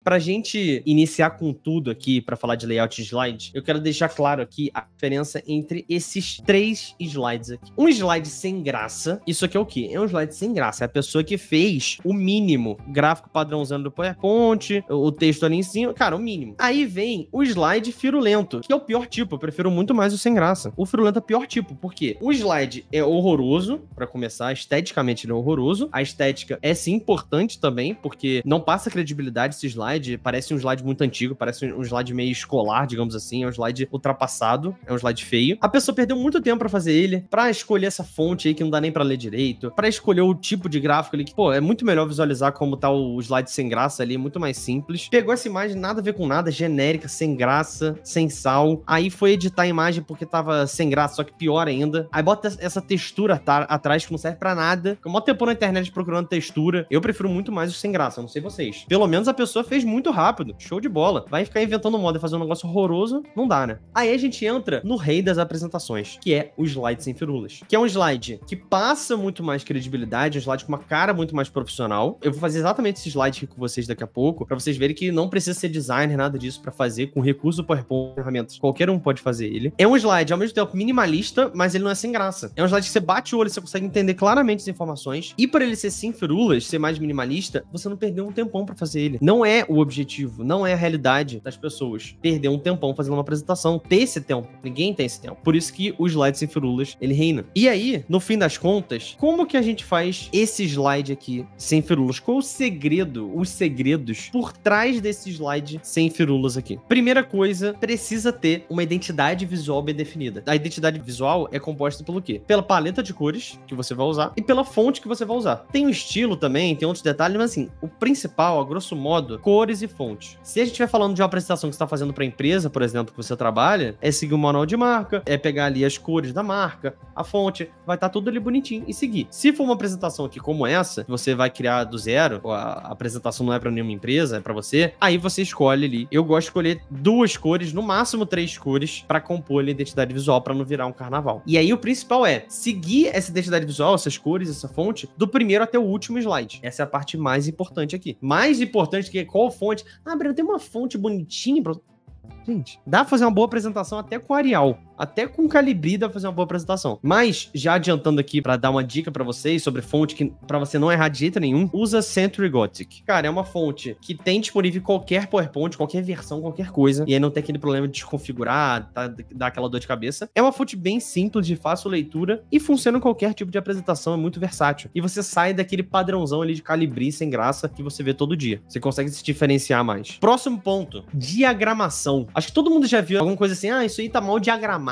Pra gente iniciar com tudo aqui, pra falar de layout de slide, eu quero deixar claro aqui a diferença entre esses 3 slides aqui. Um slide sem graça, isso aqui é o quê? É um slide sem graça, é a pessoa que fez o mínimo, gráfico padrãozão do PowerPoint, o texto ali em cima, cara, o mínimo. Aí vem o slide firulento, que é o pior tipo, eu prefiro muito mais o sem graça. O firulento é o pior tipo, por quê? O slide é horroroso, pra começar, esteticamente ele é horroroso, a estética é sim importante também, porque não passa credibilidade esse slide, parece um slide muito antigo, parece um slide meio escolar, digamos assim, é um slide ultrapassado, é um slide feio. A pessoa perdeu muito tempo pra fazer ele, pra escolher essa fonte aí que não dá nem pra ler direito, pra escolher o tipo de gráfico ali, que, pô, é muito melhor visualizar como tá o slide sem graça ali, muito mais simples. Pegou essa imagem, nada a ver com nada, genérica, sem graça, sem sal, aí foi editar a imagem porque tava sem graça, só que pior ainda. Aí bota essa textura atrás que não serve pra nada. Fica mó tempo na internet procurando textura. Eu prefiro muito mais o sem graça, não sei vocês. Pelo menos a pessoa fez muito rápido, show de bola. Vai ficar inventando moda e fazer um negócio horroroso, não dá, né? Aí a gente entra no rei das apresentações, que é o slide sem firulas. Que é um slide que passa muito mais credibilidade, um slide com uma cara muito mais profissional. Eu vou fazer exatamente esse slide aqui com vocês daqui a pouco, pra vocês verem que não precisa ser designer, nada disso pra fazer, com recurso do PowerPoint, ferramentas. Qualquer um pode fazer ele. É um slide, ao mesmo tempo, minimalista, mas ele não é sem graça. É um slide que você bate o olho, você consegue entender claramente as informações. E por ele ser sem firulas, ser mais minimalista, você não perdeu um tempão pra fazer ele. Não é o objetivo, não é a realidade das pessoas. Perder um tempão fazendo uma apresentação, ter esse tempo. Ninguém tem esse tempo. Por isso que o slide sem firulas, ele reina. E aí, no fim das contas, como que a gente faz esse slide aqui sem firulas? Qual o segredo, os segredos por trás desse slide sem firulas aqui? Primeira coisa, precisa ter uma identidade visual bem definida. A identidade visual é composta pelo quê? Pela paleta de cores que você vai usar e pela fonte que você vai usar. Tem o estilo também, tem outros detalhes, mas assim, o principal, a grosso modo, cores e fonte. Se a gente estiver falando de uma apresentação que você está fazendo para a empresa, por exemplo, que você trabalha, é seguir o manual de marca, é pegar ali as cores da marca, a fonte, vai estar tudo ali bonitinho e seguir. Se for uma apresentação aqui como essa, que você vai criar do zero, a apresentação não é para nenhuma empresa, é para você, aí você escolhe ali. Eu gosto de escolher 2 cores, no máximo 3 cores, para compor a identidade visual, para não virar um carnaval. E aí o principal é seguir essa identidade visual, essas cores, essa fonte, do primeiro até o último slide. Essa é a parte mais importante aqui. Mais importante que qual fonte? Ah, Breno, tem uma fonte bonitinha pra... Gente, dá pra fazer uma boa apresentação até com Arial. Até com Calibri dá pra fazer uma boa apresentação. Mas, já adiantando aqui pra dar uma dica pra vocês sobre fonte que pra você não errar de jeito nenhum, usa Century Gothic. Cara, é uma fonte que tem disponível em qualquer PowerPoint, qualquer versão, qualquer coisa. E aí não tem aquele problema de desconfigurar, tá, dar aquela dor de cabeça. É uma fonte bem simples, de fácil leitura e funciona em qualquer tipo de apresentação, é muito versátil. E você sai daquele padrãozão ali de Calibri sem graça que você vê todo dia. Você consegue se diferenciar mais. Próximo ponto, diagramação. Acho que todo mundo já viu alguma coisa assim, ah, isso aí tá mal diagramado.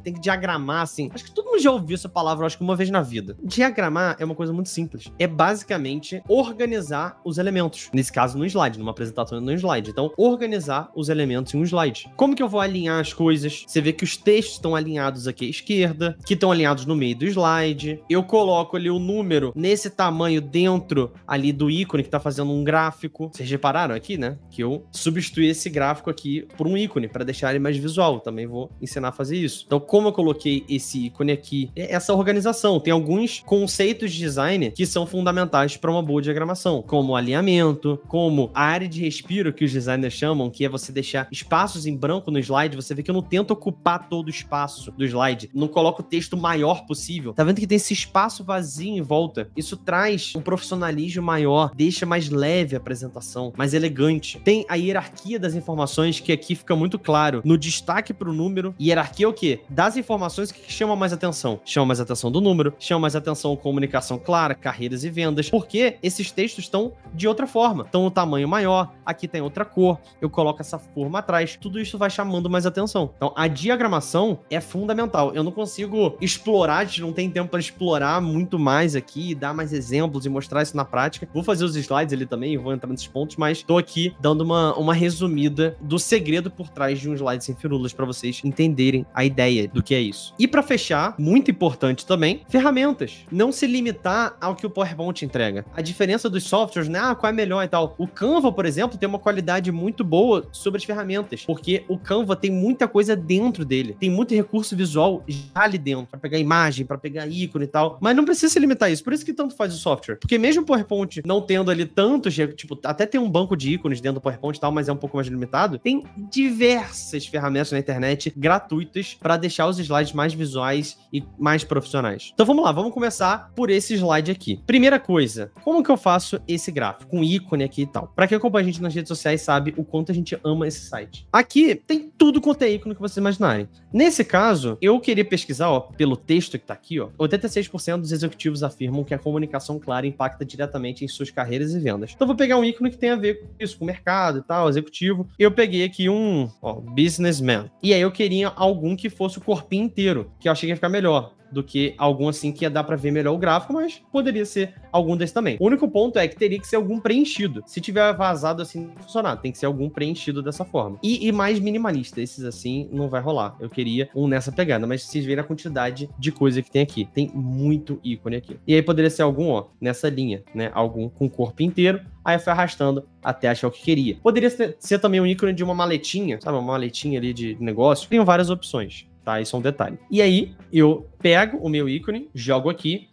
Tem que diagramar, assim. Acho que todo mundo já ouviu essa palavra, acho que uma vez na vida. Diagramar é uma coisa muito simples. É basicamente organizar os elementos. Nesse caso, no slide, numa apresentação no slide. Então, organizar os elementos em um slide. Como que eu vou alinhar as coisas? Você vê que os textos estão alinhados aqui à esquerda, que estão alinhados no meio do slide. Eu coloco ali o número nesse tamanho dentro ali do ícone que tá fazendo um gráfico. Vocês repararam aqui, né? Que eu substituí esse gráfico aqui por um ícone, para deixar ele mais visual. Também vou ensinar a fazer isso. Então, como eu coloquei esse ícone aqui, é essa organização. Tem alguns conceitos de design que são fundamentais para uma boa diagramação, como alinhamento, como a área de respiro, que os designers chamam, que é você deixar espaços em branco no slide. Você vê que eu não tento ocupar todo o espaço do slide, não coloco o texto maior possível. Tá vendo que tem esse espaço vazio em volta? Isso traz um profissionalismo maior, deixa mais leve a apresentação, mais elegante. Tem a hierarquia das informações, que aqui fica muito claro. No destaque para o número, hierarquia é o quê? Das informações que chamam mais atenção. Chama mais atenção do número, chama mais atenção comunicação clara, carreiras e vendas, porque esses textos estão de outra forma. Estão no tamanho maior, aqui tem outra cor, eu coloco essa forma atrás, tudo isso vai chamando mais atenção. Então, a diagramação é fundamental. Eu não consigo explorar, a gente não tem tempo para explorar muito mais aqui, dar mais exemplos e mostrar isso na prática. Vou fazer os slides ali também, vou entrar nesses pontos, mas tô aqui dando uma resumida do segredo por trás de um slide sem firulas para vocês entenderem a a ideia do que é isso. E para fechar, muito importante também, ferramentas. Não se limitar ao que o PowerPoint entrega. A diferença dos softwares, né? Qual é melhor e tal. O Canva, por exemplo, tem uma qualidade muito boa sobre as ferramentas, porque o Canva tem muita coisa dentro dele. Tem muito recurso visual já ali dentro, para pegar imagem, para pegar ícone e tal. Mas não precisa se limitar a isso. Por isso que tanto faz o software. Porque mesmo o PowerPoint não tendo ali tantos, tipo, até tem um banco de ícones dentro do PowerPoint e tal, mas é um pouco mais limitado, tem diversas ferramentas na internet gratuitas para deixar os slides mais visuais e mais profissionais. Então vamos lá, vamos começar por esse slide aqui. Primeira coisa, como que eu faço esse gráfico? Com ícone aqui e tal. Para quem acompanha a gente nas redes sociais sabe o quanto a gente ama esse site. Aqui tem tudo quanto é ícone que vocês imaginarem. Nesse caso, eu queria pesquisar, ó, pelo texto que tá aqui, ó, 86% dos executivos afirmam que a comunicação clara impacta diretamente em suas carreiras e vendas. Então vou pegar um ícone que tem a ver com isso, com o mercado e tal, executivo. Eu peguei aqui um, ó, businessman. E aí eu queria algum que fosse o corpinho inteiro, que eu achei que ia ficar melhor do que algum assim que ia dar pra ver melhor o gráfico, mas poderia ser algum desse também. O único ponto é que teria que ser algum preenchido. Se tiver vazado assim, não funcionar. Tem que ser algum preenchido dessa forma. E mais minimalista. Esses assim, não vai rolar. Eu queria um nessa pegada, mas vocês verem a quantidade de coisa que tem aqui. Tem muito ícone aqui. E aí poderia ser algum, ó, nessa linha, né? Algum com o corpo inteiro. Aí eu fui arrastando até achar o que queria. Poderia ser também um ícone de uma maletinha, sabe? Uma maletinha ali de negócio. Tem várias opções. Tá, isso é um detalhe. E aí, eu pego o meu ícone, jogo aqui.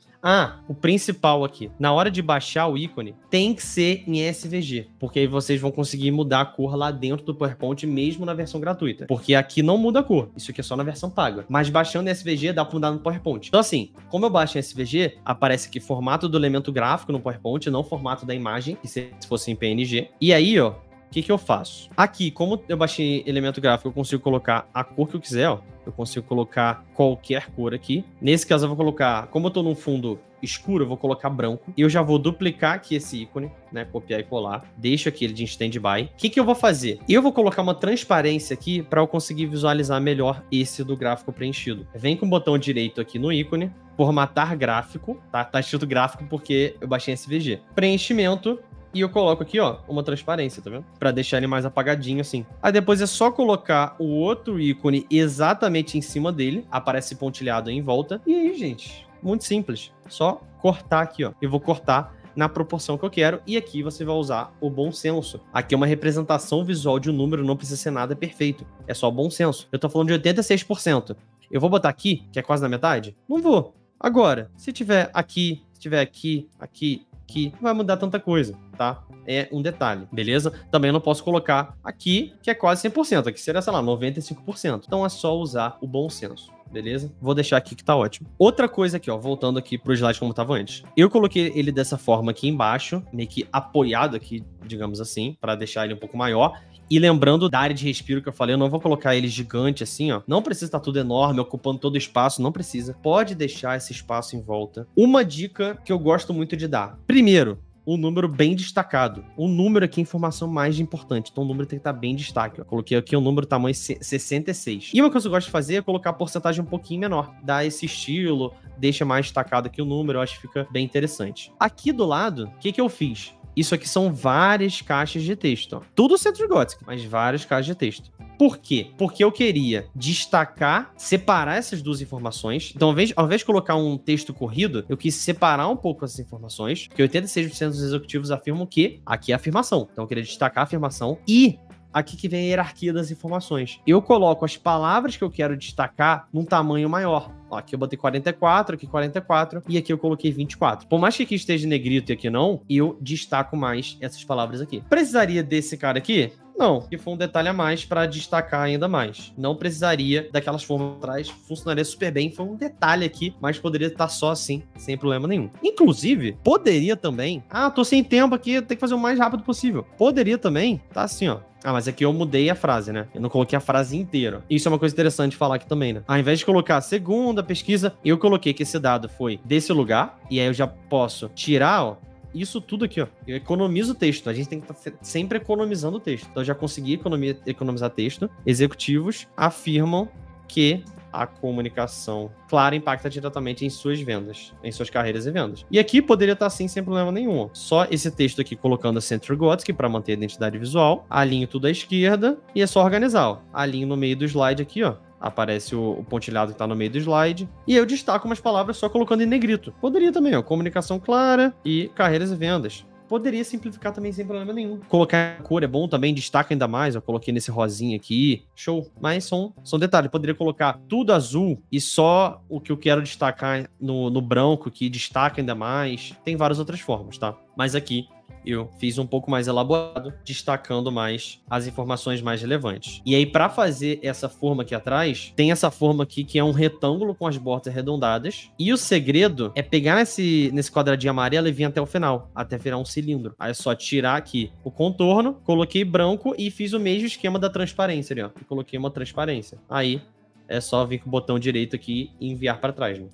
O principal aqui. Na hora de baixar o ícone, tem que ser em SVG. Porque aí vocês vão conseguir mudar a cor lá dentro do PowerPoint, mesmo na versão gratuita. Porque aqui não muda a cor. Isso aqui é só na versão paga. Mas baixando em SVG, dá pra mudar no PowerPoint. Então assim, como eu baixo em SVG, aparece aqui formato do elemento gráfico no PowerPoint, não formato da imagem, que se fosse em PNG. E aí, ó, o que eu faço? Aqui, como eu baixei elemento gráfico, eu consigo colocar a cor que eu quiser, ó. Eu consigo colocar qualquer cor aqui. Nesse caso, eu vou colocar... Como eu tô num fundo escuro, eu vou colocar branco. E eu já vou duplicar aqui esse ícone, né? Copiar e colar. Deixo aqui ele de stand-by. O que eu vou fazer? Eu vou colocar uma transparência aqui para eu conseguir visualizar melhor esse do gráfico preenchido. Vem com o botão direito aqui no ícone. Formatar gráfico. Tá escrito gráfico porque eu baixei em SVG. Preenchimento. E eu coloco aqui, ó, uma transparência, tá vendo? Pra deixar ele mais apagadinho, assim. Aí depois é só colocar o outro ícone exatamente em cima dele. Aparece pontilhado em volta. E aí, gente, muito simples. Só cortar aqui, ó. Eu vou cortar na proporção que eu quero. E aqui você vai usar o bom senso. Aqui é uma representação visual de um número, não precisa ser nada perfeito. É só bom senso. Eu tô falando de 86%. Eu vou botar aqui, que é quase na metade? Não vou. Agora, se tiver aqui, se tiver aqui, aqui, aqui, não vai mudar tanta coisa, tá? É um detalhe, beleza? Também não posso colocar aqui, que é quase 100%. Aqui seria, sei lá, 95%. Então é só usar o bom senso, beleza? Vou deixar aqui que tá ótimo. Outra coisa aqui, ó, voltando aqui pro slide como tava antes. Eu coloquei ele dessa forma aqui embaixo, meio que apoiado aqui, digamos assim, para deixar ele um pouco maior. E lembrando da área de respiro que eu falei, eu não vou colocar ele gigante assim, ó. Não precisa estar tudo enorme, ocupando todo o espaço, não precisa. Pode deixar esse espaço em volta. Uma dica que eu gosto muito de dar. Primeiro, um número bem destacado. O número aqui é a informação mais importante. Então o número tem que estar bem destaque. Ó. Coloquei aqui o número tamanho 66. E uma coisa que eu gosto de fazer é colocar a porcentagem um pouquinho menor. Dar esse estilo, deixa mais destacado aqui o número, eu acho que fica bem interessante. Aqui do lado, o que eu fiz? Isso aqui são várias caixas de texto. Ó. Tudo Centro Gótico, mas várias caixas de texto. Por quê? Porque eu queria destacar, separar essas duas informações. Então, ao invés de colocar um texto corrido, eu quis separar um pouco essas informações, porque 86% dos executivos afirmam que aqui é a afirmação. Então, eu queria destacar a afirmação e aqui que vem a hierarquia das informações. Eu coloco as palavras que eu quero destacar num tamanho maior. Ó, aqui eu botei 44, aqui 44, e aqui eu coloquei 24. Por mais que aqui esteja negrito e aqui não, eu destaco mais essas palavras aqui. Precisaria desse cara aqui? Não, que foi um detalhe a mais para destacar ainda mais. Não precisaria daquelas formas atrás, funcionaria super bem. Foi um detalhe aqui, mas poderia estar só assim, sem problema nenhum. Inclusive, poderia também... tô sem tempo aqui, tem que fazer o mais rápido possível. Poderia também tá assim, ó. Mas aqui eu mudei a frase, né? Eu não coloquei a frase inteira. Isso é uma coisa interessante de falar aqui também, né? Ao invés de colocar a segunda pesquisa, eu coloquei que esse dado foi desse lugar, e aí eu já posso tirar, ó, isso tudo aqui, ó. Eu economizo o texto. A gente tem que estar sempre economizando o texto. Então, eu já consegui economizar texto. Executivos afirmam que a comunicação clara impacta diretamente em suas vendas, em suas carreiras e vendas. E aqui poderia estar assim sem problema nenhum. Só esse texto aqui colocando a Centro Gótico para manter a identidade visual. Alinho tudo à esquerda e é só organizar, ó. Alinho no meio do slide aqui, ó. aparece o pontilhado que tá no meio do slide. E eu destaco umas palavras só colocando em negrito. Poderia também, ó, comunicação clara e carreiras e vendas. Poderia simplificar também sem problema nenhum. Colocar cor é bom também, destaca ainda mais. Eu coloquei nesse rosinha aqui, show. Mas são detalhes. Poderia colocar tudo azul e só o que eu quero destacar no branco, que destaca ainda mais. Tem várias outras formas, tá? Mas aqui eu fiz um pouco mais elaborado, destacando mais as informações mais relevantes. E aí, para fazer essa forma aqui atrás, tem essa forma aqui que é um retângulo com as bordas arredondadas. E o segredo é pegar nesse quadradinho amarelo e vir até o final, até virar um cilindro. Aí é só tirar aqui o contorno, coloquei branco e fiz o mesmo esquema da transparência ali, ó. E coloquei uma transparência. Aí é só vir com o botão direito aqui e enviar para trás, né?